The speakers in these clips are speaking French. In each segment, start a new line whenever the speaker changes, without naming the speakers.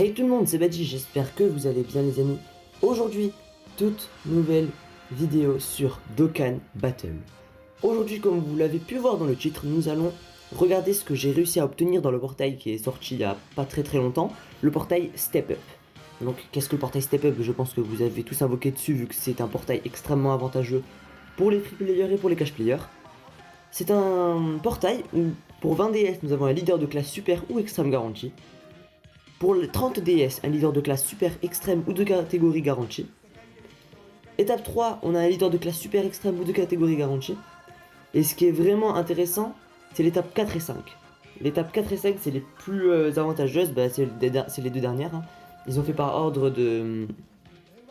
Hey tout le monde, c'est Badji, j'espère que vous allez bien les amis. Aujourd'hui, toute nouvelle vidéo sur Dokkan Battle. Aujourd'hui, comme vous l'avez pu voir dans le titre, nous allons regarder ce que j'ai réussi à obtenir dans le portail qui est sorti il y a pas très longtemps, le portail Step Up. Donc qu'est-ce que le portail Step Up? Je pense que vous avez tous invoqué dessus vu que c'est un portail extrêmement avantageux pour les free players et pour les cash players. C'est un portail où pour 20 DS nous avons un leader de classe super ou extrême garantie. Pour les 30 DS, un leader de classe super extrême ou de catégorie garantie. Étape 3, on a un leader de classe super extrême ou de catégorie garantie. Et ce qui est vraiment intéressant, c'est l'étape 4 et 5. L'étape 4 et 5, c'est les plus avantageuses, c'est les deux dernières. Hein. Ils ont fait par ordre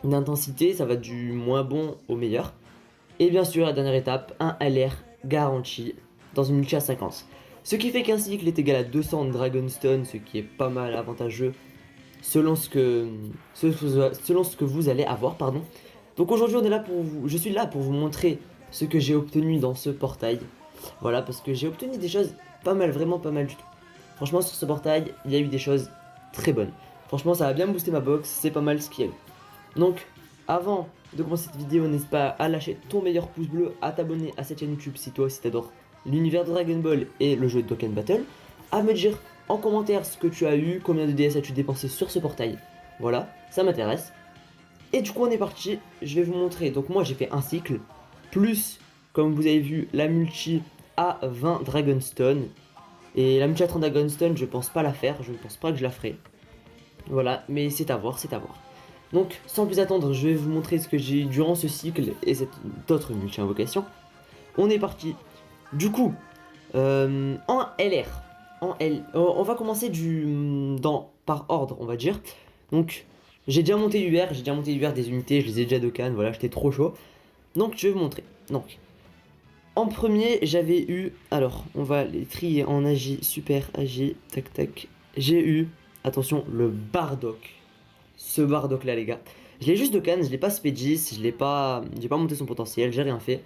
d'intensité, ça va du moins bon au meilleur. Et bien sûr, la dernière étape, un LR garanti dans une multi à 50. Ce qui fait qu'un cycle est égal à 200 de Dragonstone, ce qui est pas mal avantageux selon ce que vous allez avoir, pardon. Donc aujourd'hui on est là pour vous, je suis là pour vous montrer ce que j'ai obtenu dans ce portail. Voilà, parce que j'ai obtenu des choses pas mal, vraiment pas mal du tout. Franchement sur ce portail, il y a eu des choses très bonnes. Franchement ça a bien boosté ma box, c'est pas mal ce qu'il y a eu. Donc avant de commencer cette vidéo, n'hésite pas à lâcher ton meilleur pouce bleu, à t'abonner à cette chaîne YouTube si toi aussi t'adores l'univers de Dragon Ball et le jeu de Dokkan Battle, à me dire en commentaire ce que tu as eu, combien de DS as-tu dépensé sur ce portail. Voilà, ça m'intéresse. Et du coup on est parti, je vais vous montrer, donc moi j'ai fait un cycle, plus comme vous avez vu la multi à 20 Dragonstone. Et la multi à 30 Dragonstone je pense pas la faire, je ne pense pas que je la ferai. Voilà, mais c'est à voir, c'est à voir. Donc sans plus attendre, je vais vous montrer ce que j'ai eu durant ce cycle et cette autre multi invocation. On est parti. Du coup, en LR, on va commencer par ordre, on va dire. Donc, j'ai déjà monté UR des unités, je les ai déjà Dokkan, voilà, j'étais trop chaud. Donc, je vais vous montrer. Donc, en premier, j'avais eu, alors, on va les trier en Agi, super Agi, tac tac. J'ai eu, attention, le Bardock. Ce Bardock là, les gars. Je l'ai juste Dokkan, je l'ai pas Spedis, j'ai pas monté son potentiel, j'ai rien fait.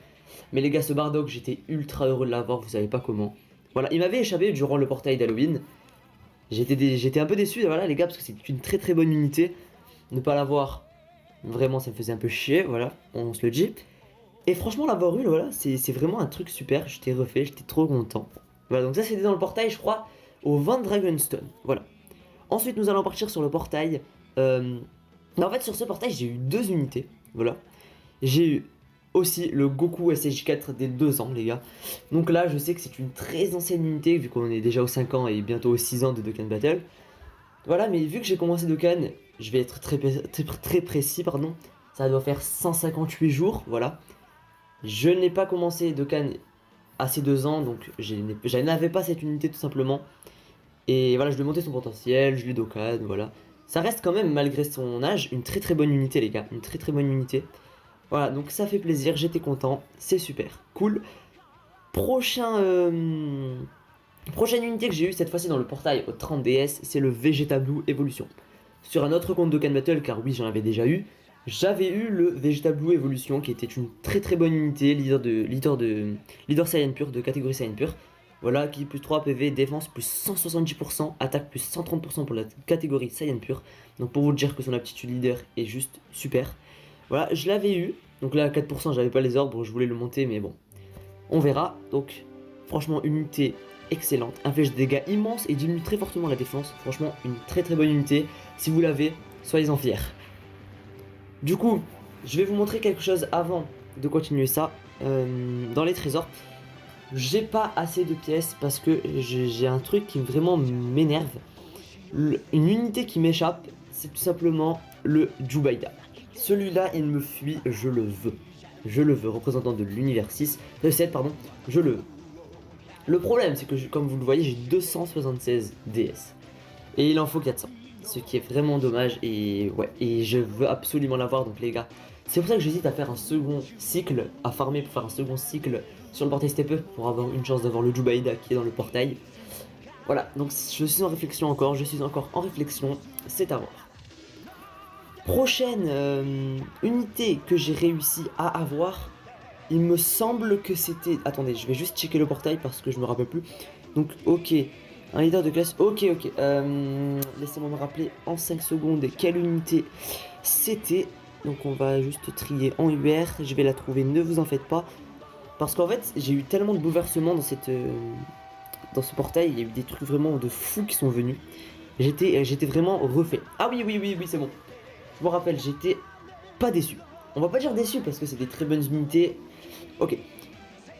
Mais les gars, ce Bardock, j'étais ultra heureux de l'avoir, vous savez pas comment. Voilà, il m'avait échappé durant le portail d'Halloween. J'étais un peu déçu, voilà les gars, parce que c'est une très bonne unité. Ne pas l'avoir, vraiment, ça me faisait un peu chier, voilà, on se le dit. Et franchement, l'avoir eu, voilà, c'est vraiment un truc super, j'étais refait, j'étais trop content. Voilà, donc ça c'était dans le portail, je crois, au 20 Dragonstone, voilà. Ensuite, nous allons partir sur le portail. En fait, sur ce portail, j'ai eu deux unités, voilà. J'ai eu aussi le Goku SSJ4 des 2 ans les gars. Donc là je sais que c'est une très ancienne unité vu qu'on est déjà aux 5 ans et bientôt aux 6 ans de Dokkan Battle. Voilà, mais vu que j'ai commencé Dokkan, je vais être très précis, pardon. Ça doit faire 158 jours, voilà. Je n'ai pas commencé Dokkan à ces 2 ans, donc je n'avais pas cette unité tout simplement. Et voilà, je lui ai monté son potentiel, je l'ai Dokkan, voilà. Ça reste quand même, malgré son âge, une très bonne unité les gars, une très bonne unité. Voilà, donc ça fait plaisir, j'étais content, c'est super, cool. Prochaine unité que j'ai eu cette fois-ci dans le portail au 30 DS, c'est le Vegeta Blue Evolution. Sur un autre compte Dokkan Battle, car oui j'en avais déjà eu, j'avais eu le Vegeta Blue Evolution qui était une très bonne unité, leader Saiyan pur, de catégorie Saiyan pur. Voilà, qui plus 3 PV, défense plus 170%, attaque plus 130% pour la catégorie Saiyan pur. Donc pour vous dire que son aptitude leader est juste super. Voilà, je l'avais eu. Donc là, à 4%, j'avais pas les ordres, je voulais le monter, mais bon. On verra. Donc, franchement, unité excellente. Un flèche de dégâts immense et diminue très fortement la défense. Franchement, une très bonne unité. Si vous l'avez, soyez-en fiers. Du coup, je vais vous montrer quelque chose avant de continuer ça. Dans les trésors, j'ai pas assez de pièces parce que j'ai un truc qui vraiment m'énerve. Une unité qui m'échappe, c'est tout simplement le Jubaida. Celui-là, il me fuit, je le veux. Je le veux, représentant de l'univers 7, pardon, je le veux. Le problème, c'est que, comme vous le voyez, j'ai 276 DS. Et il en faut 400. Ce qui est vraiment dommage, et ouais, et je veux absolument l'avoir, donc les gars. C'est pour ça que j'hésite à faire un second cycle, à farmer pour faire un second cycle sur le portail Step Up, pour avoir une chance d'avoir le Jubaida qui est dans le portail. Voilà, donc je suis en réflexion encore, c'est à voir. Prochaine unité que j'ai réussi à avoir, il me semble que c'était... Attendez, je vais juste checker le portail parce que je me rappelle plus. Donc ok, Un leader de classe. Ok, ok. Laissez-moi me rappeler en 5 secondes quelle unité c'était. Donc on va juste trier en UR. Je vais la trouver, ne vous en faites pas. Parce qu'en fait, j'ai eu tellement de bouleversements dans ce portail. Il y a eu des trucs vraiment de fous qui sont venus. J'étais vraiment refait. Ah oui, oui, oui, oui, c'est bon. Je me rappelle, j'étais pas déçu. On va pas dire déçu parce que c'est des très bonnes unités. Ok.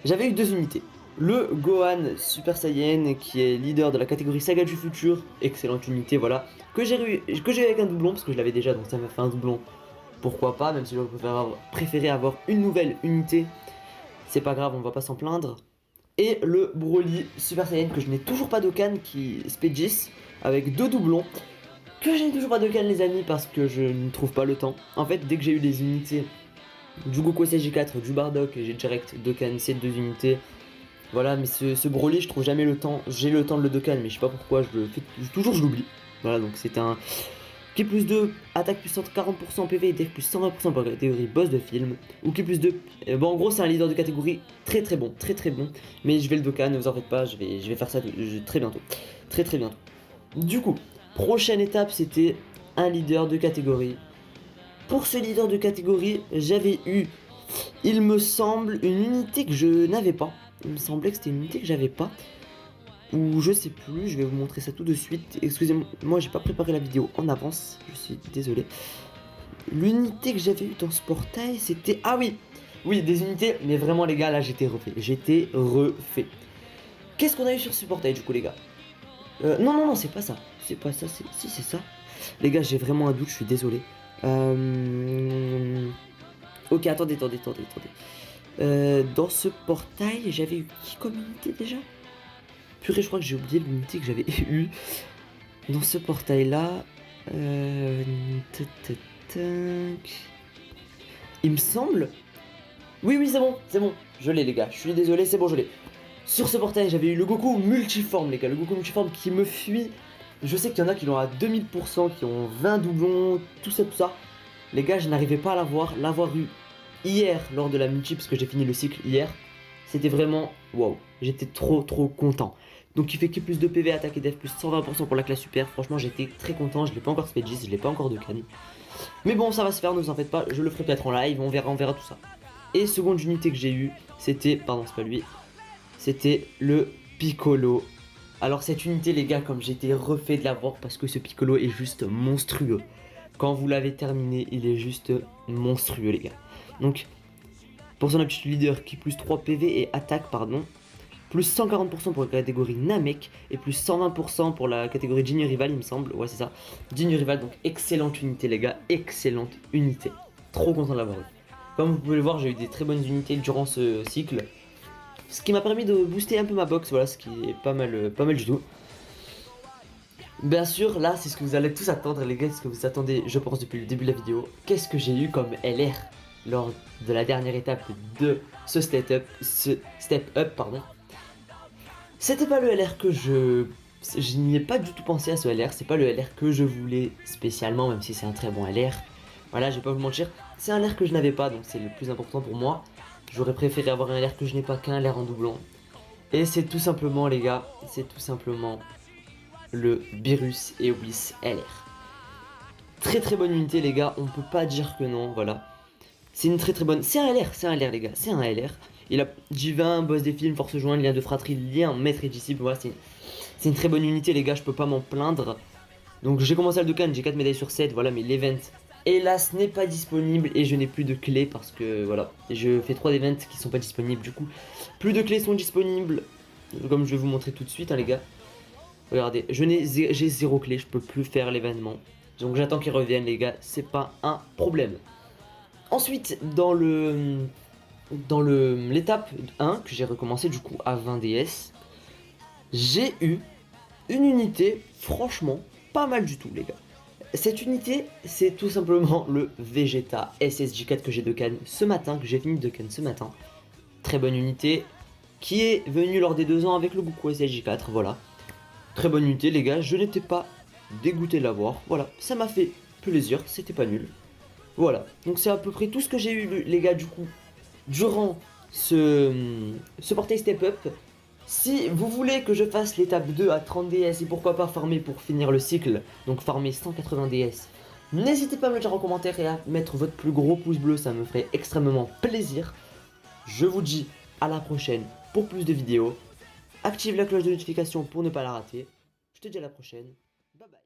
J'avais eu 2 unités. Le Gohan Super Saiyan qui est leader de la catégorie Saga du Futur, excellente unité, voilà, que j'ai eu avec un doublon parce que je l'avais déjà, donc ça m'a fait un doublon, pourquoi pas, même si j'aurais préféré avoir une nouvelle unité, c'est pas grave, on va pas s'en plaindre. Et le Broly Super Saiyan que je n'ai toujours pas d'Okan, qui Spedis, avec 2 doublons, que je n'ai toujours pas d'Okan les amis parce que je ne trouve pas le temps. En fait, dès que j'ai eu les unités du Goku SSJ4, du Bardock, j'ai direct Dokkan ces 2 unités. Voilà, mais ce Broly, je trouve jamais le temps. J'ai le temps de le Dokkan, mais je sais pas pourquoi, je le fais toujours, je l'oublie. Voilà, donc c'est un qui plus 2, attaque plus 140% PV et def plus 120% pour la catégorie boss de film. Ou qui plus 2, bon en gros c'est un leader de catégorie très bon, très bon. Mais je vais le Dokkan, ne vous en faites pas, je vais faire ça très bientôt. Très bientôt. Du coup, prochaine étape c'était un leader de catégorie. Pour ce leader de catégorie, j'avais eu, il me semble, une unité que je n'avais pas. Il me semblait que c'était une unité que j'avais pas. Ou je sais plus, je vais vous montrer ça tout de suite. Excusez-moi, moi j'ai pas préparé la vidéo en avance, je suis désolé. L'unité que j'avais eu dans ce portail, c'était... Ah oui, oui, des unités, mais vraiment les gars, là j'étais refait. J'étais refait. Qu'est-ce qu'on a eu sur ce portail du coup les gars? Non, c'est pas ça. C'est pas ça, si c'est ça. Les gars, j'ai vraiment un doute, je suis désolé. Ok, attendez. Dans ce portail, j'avais eu qui comme unité déjà? Purée, je crois que j'ai oublié l'unité que j'avais eue dans ce portail-là. Il me semble... Oui, c'est bon. Je l'ai, les gars. Je suis désolé, c'est bon, je l'ai. Sur ce portail, j'avais eu le Goku multiforme, les gars. Le Goku multiforme qui me fuit. Je sais qu'il y en a qui l'ont à 2000%, qui ont 20 doublons, tout ça. Les gars, je n'arrivais pas à l'avoir. L'avoir eu hier lors de la multi, parce que j'ai fini le cycle hier. C'était vraiment... Waouh. J'étais trop content. Donc il fait que plus de PV, attaque et def, plus 120% pour la classe super. Franchement, j'étais très content. Je l'ai pas encore Spedgis, je l'ai pas encore Dokkan. Mais bon, ça va se faire, ne vous en faites pas. Je le ferai peut-être en live, on verra tout ça. Et seconde unité que j'ai eu, c'était... Pardon, c'est pas lui. C'était le Piccolo. Alors cette unité, les gars, comme j'étais refait de l'avoir parce que ce Piccolo est juste monstrueux. Quand vous l'avez terminé, il est juste monstrueux, les gars. Donc, pour son aptitude leader qui plus 3 PV et attaque, pardon. Plus 140% pour la catégorie Namek et plus 120% pour la catégorie Genie Rival, il me semble. Ouais, c'est ça. Genie Rival, donc excellente unité, les gars. Excellente unité. Trop content de l'avoir eu. Comme vous pouvez le voir, j'ai eu des très bonnes unités durant ce cycle. Ce qui m'a permis de booster un peu ma box, voilà, ce qui est pas mal du tout. Bien sûr, là, c'est ce que vous allez tous attendre, les gars, ce que vous attendez, je pense, depuis le début de la vidéo. Qu'est-ce que j'ai eu comme LR lors de la dernière étape de ce step up, pardon. C'était pas le LR que je n'y ai pas du tout pensé à ce LR, c'est pas le LR que je voulais spécialement, même si c'est un très bon LR. Voilà, je vais pas vous mentir, c'est un LR que je n'avais pas, donc c'est le plus important pour moi. J'aurais préféré avoir un LR que je n'ai pas qu'un LR en doublon. Et c'est tout simplement, les gars, c'est tout simplement le Beerus et Whis LR. Très bonne unité, les gars, on peut pas dire que non, voilà. C'est une très bonne... C'est un LR, les gars, c'est un LR. Il a J20, boss des films, force jointe, lien de fratrie, lien, maître et disciple. Voilà, c'est une très bonne unité, les gars, je peux pas m'en plaindre. Donc j'ai commencé à le Dokkan, j'ai 4 médailles sur 7, voilà, mais l'event, hélas, n'est pas disponible et je n'ai plus de clés parce que, voilà, je fais 3 events qui sont pas disponibles. Du coup, plus de clés sont disponibles, comme je vais vous montrer tout de suite, hein, les gars. Regardez, j'ai 0 clé, je peux plus faire l'événement. Donc j'attends qu'ils reviennent, les gars, c'est pas un problème. Ensuite, dans l'étape 1 que j'ai recommencé du coup à 20 DS, j'ai eu une unité franchement pas mal du tout, les gars. Cette unité, c'est tout simplement le Vegeta SSJ4 que j'ai Dokkan ce matin, que j'ai fini de Dokkan ce matin. Très bonne unité qui est venue lors des 2 ans avec le Goku SSJ4, voilà. Très bonne unité, les gars, je n'étais pas dégoûté de l'avoir, voilà, ça m'a fait plaisir, c'était pas nul. Voilà, donc c'est à peu près tout ce que j'ai eu, les gars, du coup, durant ce portail step up. Si vous voulez que je fasse l'étape 2 à 30 DS et pourquoi pas farmer pour finir le cycle, donc farmer 180 DS, n'hésitez pas à me le dire en commentaire et à mettre votre plus gros pouce bleu, ça me ferait extrêmement plaisir. Je vous dis à la prochaine pour plus de vidéos. Active la cloche de notification pour ne pas la rater. Je te dis à la prochaine. Bye bye.